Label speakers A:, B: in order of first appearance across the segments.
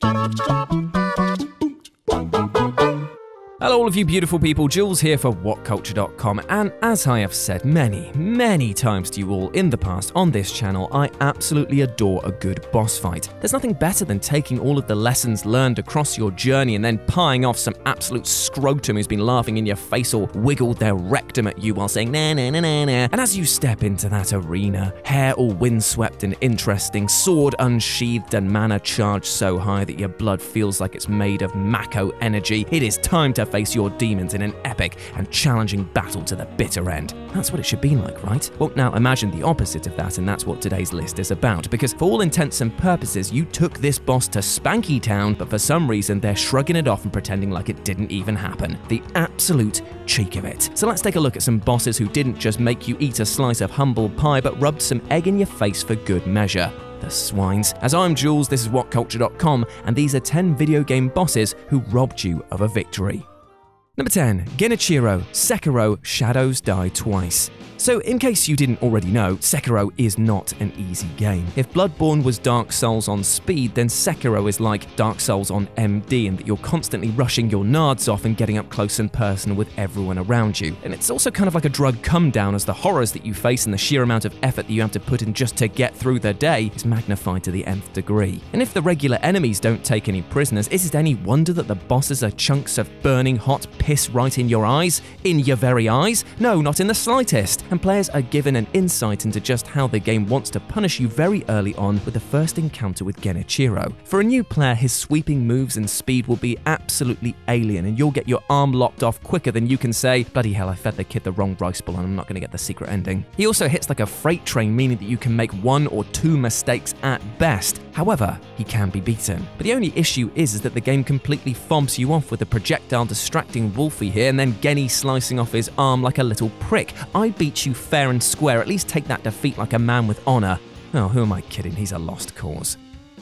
A: Hello all of you beautiful people, Jules here for WhatCulture.com, and as I have said many times to you all in the past on this channel, I absolutely adore a good boss fight. There's nothing better than taking all of the lessons learned across your journey and then pieing off some absolute scrotum who's been laughing in your face or wiggled their rectum at you while saying na na na na na. And as you step into that arena, hair all windswept and interesting, sword unsheathed and mana charged so high that your blood feels like it's made of Mako energy, it is time to face your demons in an epic and challenging battle to the bitter end. That's what it should be like, right? Well, now imagine the opposite of that, and that's what today's list is about, because for all intents and purposes, you took this boss to Spanky Town, but for some reason, they're shrugging it off and pretending like it didn't even happen. The absolute cheek of it. So let's take a look at some bosses who didn't just make you eat a slice of humble pie, but rubbed some egg in your face for good measure. The swines. As I'm Jules, this is WhatCulture.com, and these are 10 video game bosses who robbed you of a victory. Number 10. GENICHIRO, Sekiro, Shadows Die Twice. So, in case you didn't already know, Sekiro is not an easy game. If Bloodborne was Dark Souls on speed, then Sekiro is like Dark Souls on MD in that you're constantly rushing your nards off and getting up close and personal with everyone around you. And it's also kind of like a drug come down, as the horrors that you face and the sheer amount of effort that you have to put in just to get through the day is magnified to the nth degree. And if the regular enemies don't take any prisoners, is it any wonder that the bosses are chunks of burning hot piss right in your eyes? In your very eyes? No, not in the slightest. And players are given an insight into just how the game wants to punish you very early on with the first encounter with GENICHIRO. For a new player, his sweeping moves and speed will be absolutely alien, and you'll get your arm lopped off quicker than you can say, bloody hell, I fed the kid the wrong rice bowl and I'm not going to get the secret ending. He also hits like a freight train, meaning that you can make 1 or 2 mistakes at best. However, he can be beaten. But the only issue is that the game completely fomps you off with a projectile distracting Wolfie here and then Genny slicing off his arm like a little prick. I beat you fair and square, at least take that defeat like a man with honor. Oh, who am I kidding? He's a lost cause.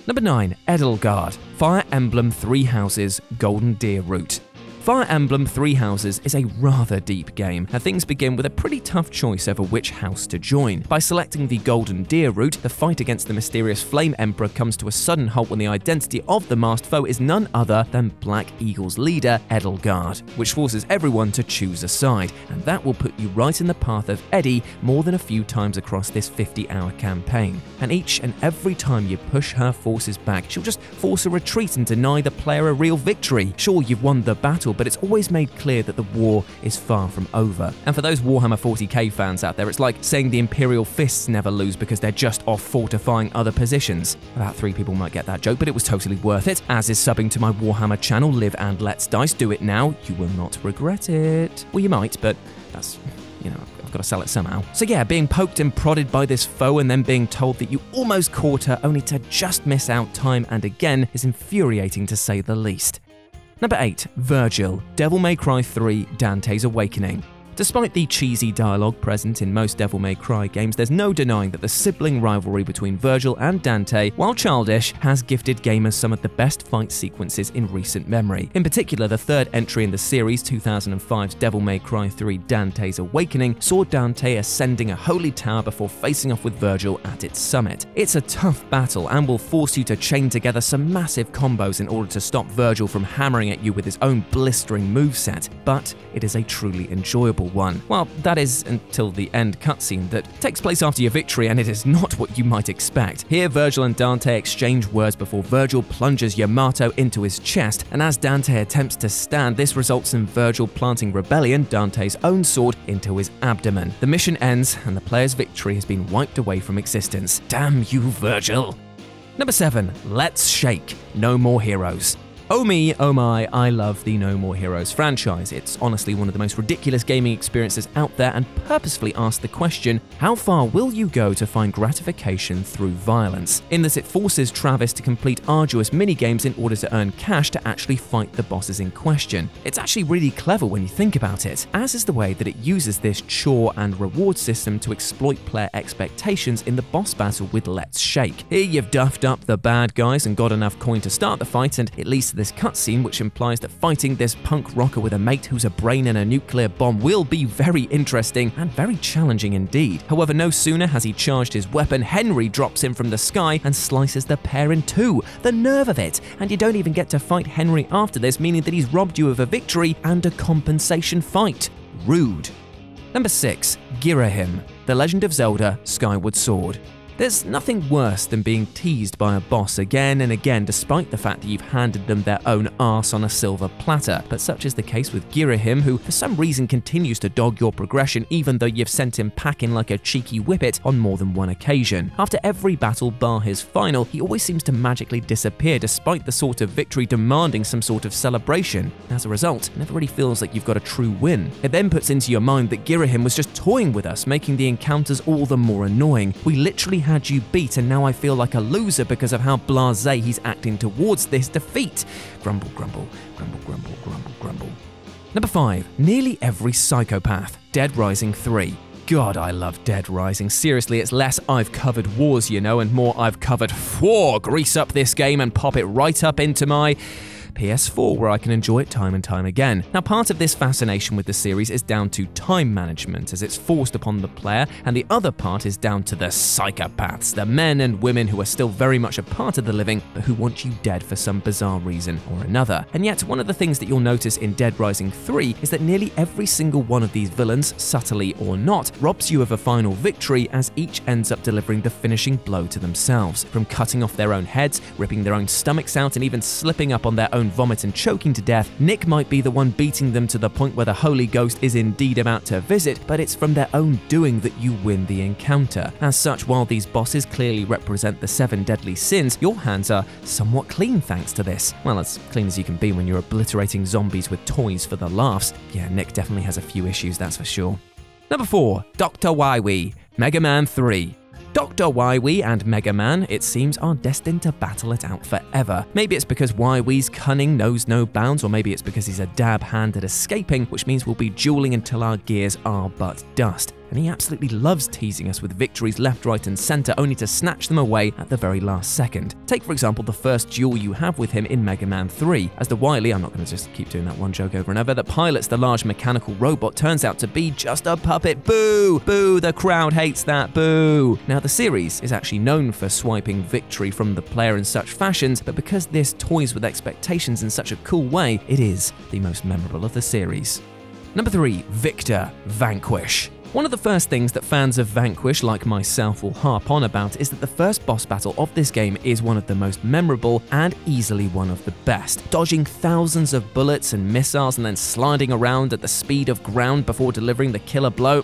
A: Number 9. EDELGARD, Fire Emblem 3 Houses, Golden Deer Route. Fire Emblem 3 Houses is a rather deep game, and things begin with a pretty tough choice over which house to join. By selecting the Golden Deer route, the fight against the mysterious Flame Emperor comes to a sudden halt when the identity of the masked foe is none other than Black Eagle's leader, EDELGARD, which forces everyone to choose a side, and that will put you right in the path of Eddie more than a few times across this 50-hour campaign. And each and every time you push her forces back, she'll just force a retreat and deny the player a real victory. Sure, you've won the battle, but it's always made clear that the war is far from over. And for those Warhammer 40k fans out there, it's like saying the Imperial Fists never lose because they're just off fortifying other positions. About 3 people might get that joke, but it was totally worth it, as is subbing to my Warhammer channel, Live and Let's Dice. Do it now, you will not regret it. Well, you might, but that's, I've got to sell it somehow. So yeah, being poked and prodded by this foe and then being told that you almost caught her only to just miss out time and again is infuriating to say the least. Number 8. VERGIL, Devil May Cry 3, Dante's Awakening. Despite the cheesy dialogue present in most Devil May Cry games, there's no denying that the sibling rivalry between Vergil and Dante, while childish, has gifted gamers some of the best fight sequences in recent memory. In particular, the third entry in the series, 2005's Devil May Cry 3 Dante's Awakening, saw Dante ascending a holy tower before facing off with Vergil at its summit. It's a tough battle and will force you to chain together some massive combos in order to stop Vergil from hammering at you with his own blistering moveset, but it is a truly enjoyable one. Well, that is until the end cutscene that takes place after your victory, and it is not what you might expect. Here, Vergil and Dante exchange words before Vergil plunges Yamato into his chest, and as Dante attempts to stand, this results in Vergil planting Rebellion, Dante's own sword, into his abdomen. The mission ends, and the player's victory has been wiped away from existence. Damn you, Vergil! Number 7. Let's Shake, No More Heroes. Oh me, oh my, I love the No More Heroes franchise. It's honestly one of the most ridiculous gaming experiences out there, and purposefully asked the question, how far will you go to find gratification through violence? In that it forces Travis to complete arduous minigames in order to earn cash to actually fight the bosses in question. It's actually really clever when you think about it, as is the way that it uses this chore and reward system to exploit player expectations in the boss battle with Let's Shake. Here you've duffed up the bad guys and got enough coin to start the fight, and it leads to this cutscene, which implies that fighting this punk rocker with a mate who's a brain and a nuclear bomb will be very interesting and very challenging indeed. However, no sooner has he charged his weapon, Henry drops in from the sky and slices the pair in two. The nerve of it! And you don't even get to fight Henry after this, meaning that he's robbed you of a victory and a compensation fight. Rude. Number 6. GHIRAHIM, The Legend of Zelda Skyward Sword. There's nothing worse than being teased by a boss again and again despite the fact that you've handed them their own arse on a silver platter, but such is the case with GHIRAHIM, who for some reason continues to dog your progression even though you've sent him packing like a cheeky whippet on more than one occasion. After every battle bar his final, he always seems to magically disappear despite the sort of victory demanding some sort of celebration. As a result, it never really feels like you've got a true win. It then puts into your mind that GHIRAHIM was just toying with us, making the encounters all the more annoying. We literally had you beat and now I feel like a loser because of how blasé he's acting towards this defeat. Grumble, grumble, grumble, grumble, grumble, grumble. Number 5. Nearly every psychopath. Dead Rising 3. God, I love Dead Rising. Seriously, it's less I've covered wars, you know, and more I've covered grease up this game and pop it right up into my PS4, where I can enjoy it time and time again. Now, part of this fascination with the series is down to time management, as it's forced upon the player, and the other part is down to the psychopaths, the men and women who are still very much a part of the living, but who want you dead for some bizarre reason or another. And yet, one of the things that you'll notice in Dead Rising 3 is that nearly every single one of these villains, subtly or not, robs you of a final victory, as each ends up delivering the finishing blow to themselves. From cutting off their own heads, ripping their own stomachs out, and even slipping up on their own vomit and choking to death, Nick might be the one beating them to the point where the Holy Ghost is indeed about to visit, but it's from their own doing that you win the encounter. As such, while these bosses clearly represent the 7 deadly sins, your hands are somewhat clean thanks to this. Well, as clean as you can be when you're obliterating zombies with toys for the laughs. Yeah, Nick definitely has a few issues, that's for sure. Number 4. Dr. WILY, Mega Man 3. Dr. WILY and Mega Man, it seems, are destined to battle it out forever. Maybe it's because WILY's cunning knows no bounds, or maybe it's because he's a dab hand at escaping, which means we'll be dueling until our gears are but dust. And he absolutely loves teasing us with victories left, right, and center, only to snatch them away at the very last second. Take, for example, the first duel you have with him in Mega Man 3, as the WILY, I'm not going to just keep doing that one joke over and over, that pilots the large mechanical robot turns out to be just a puppet. Boo! Boo! The crowd hates that. Boo! Now, the series is actually known for swiping victory from the player in such fashions, but because this toys with expectations in such a cool way, it is the most memorable of the series. Number 3. Victor, Vanquish. One of the first things that fans of Vanquish like myself will harp on about is that the first boss battle of this game is one of the most memorable and easily one of the best. Dodging thousands of bullets and missiles and then sliding around at the speed of ground before delivering the killer blow.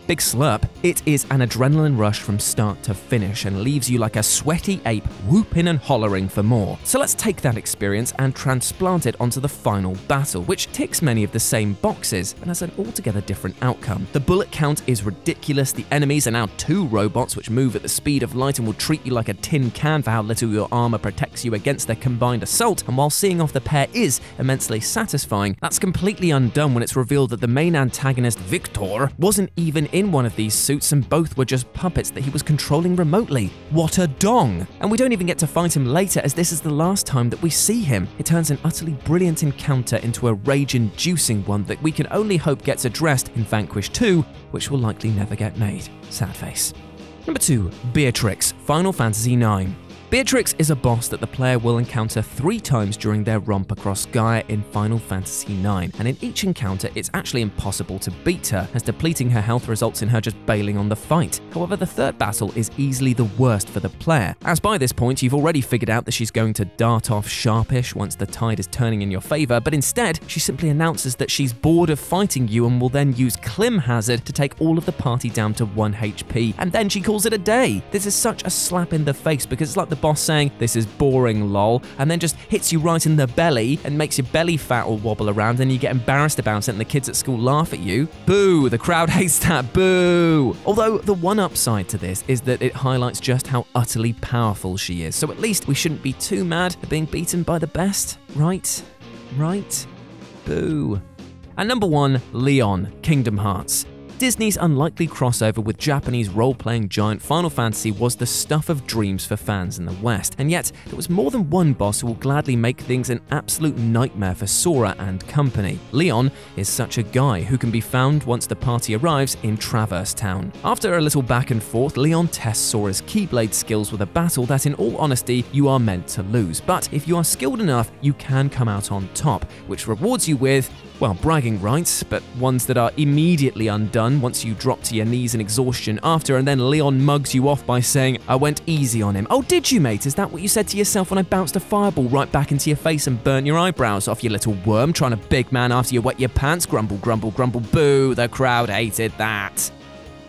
A: Big slurp. It is an adrenaline rush from start to finish and leaves you like a sweaty ape whooping and hollering for more. So let's take that experience and transplant it onto the final battle, which ticks many of the same boxes, but has an altogether different outcome. The bullet count is ridiculous, the enemies are now 2 robots which move at the speed of light and will treat you like a tin can for how little your armor protects you against their combined assault, and while seeing off the pair is immensely satisfying, that's completely undone when it's revealed that the main antagonist, Victor, wasn't even in one of these suits and both were just puppets that he was controlling remotely. What a dong! And we don't even get to fight him later, as this is the last time that we see him. It turns an utterly brilliant encounter into a rage-inducing one that we can only hope gets addressed in Vanquish 2, which will likely never get made. Sad face. Number 2. BEATRIX, Final Fantasy IX. BEATRIX is a boss that the player will encounter 3 times during their romp across Gaia in Final Fantasy IX, and in each encounter it's actually impossible to beat her, as depleting her health results in her just bailing on the fight. However, the third battle is easily the worst for the player, as by this point you've already figured out that she's going to dart off sharpish once the tide is turning in your favor, but instead she simply announces that she's bored of fighting you and will then use Clim Hazard to take all of the party down to 1 HP, and then she calls it a day. This is such a slap in the face, because it's like the boss saying, "This is boring, lol," and then just hits you right in the belly and makes your belly fat all wobble around and you get embarrassed about it and the kids at school laugh at you. Boo! The crowd hates that. Boo! Although the one upside to this is that it highlights just how utterly powerful she is, so at least we shouldn't be too mad at being beaten by the best, right? Right? Boo. And number 1, Leon, Kingdom Hearts. Disney's unlikely crossover with Japanese role-playing giant Final Fantasy was the stuff of dreams for fans in the West, and yet there was more than one boss who will gladly make things an absolute nightmare for Sora and company. Leon is such a guy who can be found once the party arrives in Traverse Town. After a little back and forth, Leon tests Sora's Keyblade skills with a battle that in all honesty you are meant to lose, but if you are skilled enough you can come out on top, which rewards you with, well, bragging rights, but ones that are immediately undone once you drop to your knees in exhaustion after, and then Leon mugs you off by saying, "I went easy on him." "Oh, did you, mate? Is that what you said to yourself when I bounced a fireball right back into your face and burnt your eyebrows off, you little worm, trying to big man after you wet your pants? Grumble, grumble, grumble, boo, the crowd hated that."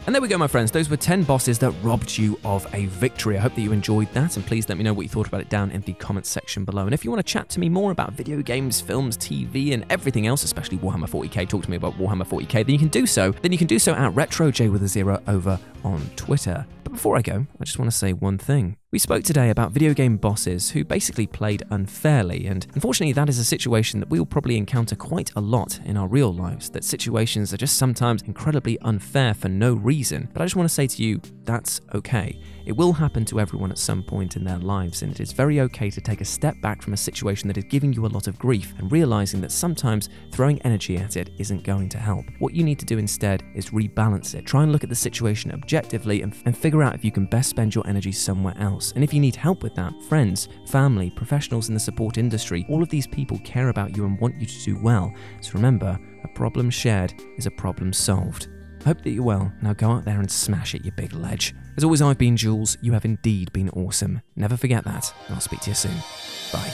A: And there we go, my friends. Those were 10 bosses that robbed you of a victory. I hope that you enjoyed that, and please let me know what you thought about it down in the comments section below. And if you want to chat to me more about video games, films, TV, and everything else, especially Warhammer 40k, talk to me about Warhammer 40k, then you can do so. Then you can do so at RetroJ over on Twitter. But before I go, I just want to say one thing. We spoke today about video game bosses who basically played unfairly, and unfortunately that is a situation that we will probably encounter quite a lot in our real lives, that situations are just sometimes incredibly unfair for no reason. But I just want to say to you, that's okay. It will happen to everyone at some point in their lives, and it is very okay to take a step back from a situation that is giving you a lot of grief and realizing that sometimes throwing energy at it isn't going to help. What you need to do instead is rebalance it. Try and look at the situation objectively and figure out if you can best spend your energy somewhere else. And if you need help with that, friends, family, professionals in the support industry, all of these people care about you and want you to do well. So remember, a problem shared is a problem solved. I hope that you're well. Now go out there and smash it, you big ledge. As always, I've been Jules. You have indeed been awesome. Never forget that, and I'll speak to you soon. Bye.